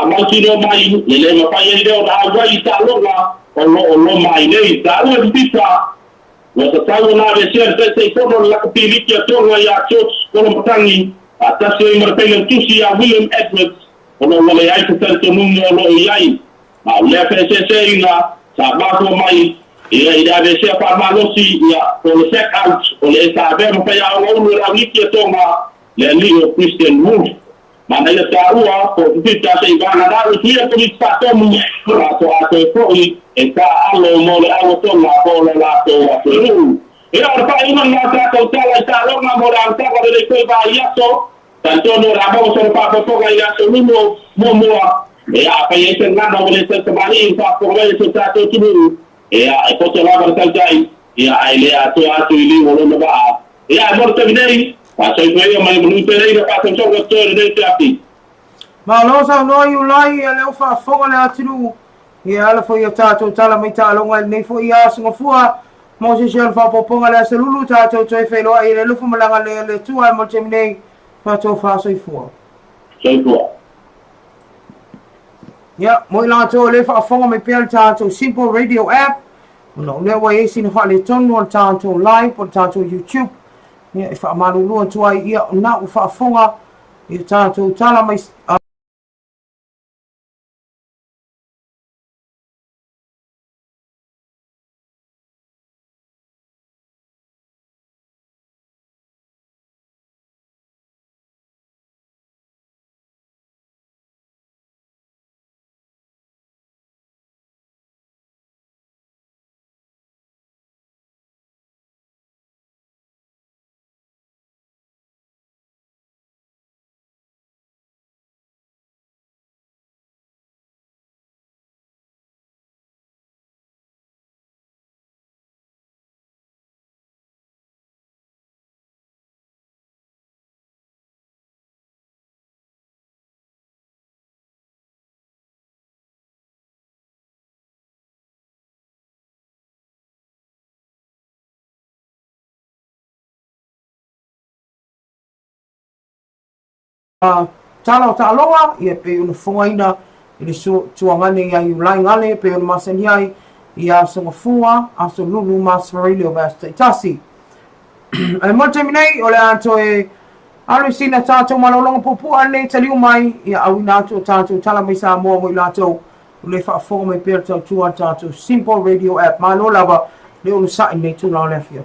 Maltino mai, le mapaia da agua talonga, o lo mai nei, da una pizza. Wasa tahu na besian saya kono la pilih ya tonga ya church kono patangi atas yang merpeleng tusi ya William Edwards kono le ai tertentu mungo lo iai ma le PSC ina sabato mai ia ida besia pa malosi ya kono check out oleh sabe mpaya ono la wiki tonga le Leo Christian Wolf mana ia tahu ko kita sei bana da dia ko kita tomu atau koi eta alo mole alo tonga ko la to era pa ina na ta ko ta lo na mora ta ko le ko ba yaso tanto no rabo so pa ko ga yaso mo e a pa yese na no le se mari pa ko le se ta to tu e a ko to la ba ta jai e a ile a to ili wo no ba e a mo te nei pa so ko mai mo te nei pa so ko to le te api ma lo sa no yu lai le fa fo le atu e ala fo ia tatou tala mai talonga nei fo ia AsoGafua mo se xel fa poponga le selulu tatou toi felo ai le lufu malanga le tua mo te nei fa to fa soifua ya mo la to le fa fonga me pel tatou simple radio app no le wa esi no fa le tonu tatou live po tatou YouTube ya fa malulu tua ia na fa fonga ia tatou tala mai taloa ia pe una fongaina i le tuangane ia i ulai ngale pe una masani ai i AsoGafua aso lulu masfarili o vasta itasi ai mo terminei o le ato e alusina tatou malolonga pupua nei taliu mai ia awina ato tatou tala mai sa moa mo i latou o le whaafonga mai pera tau tua tatou simple radio app malo lava le onu sa i nei tu lao le fia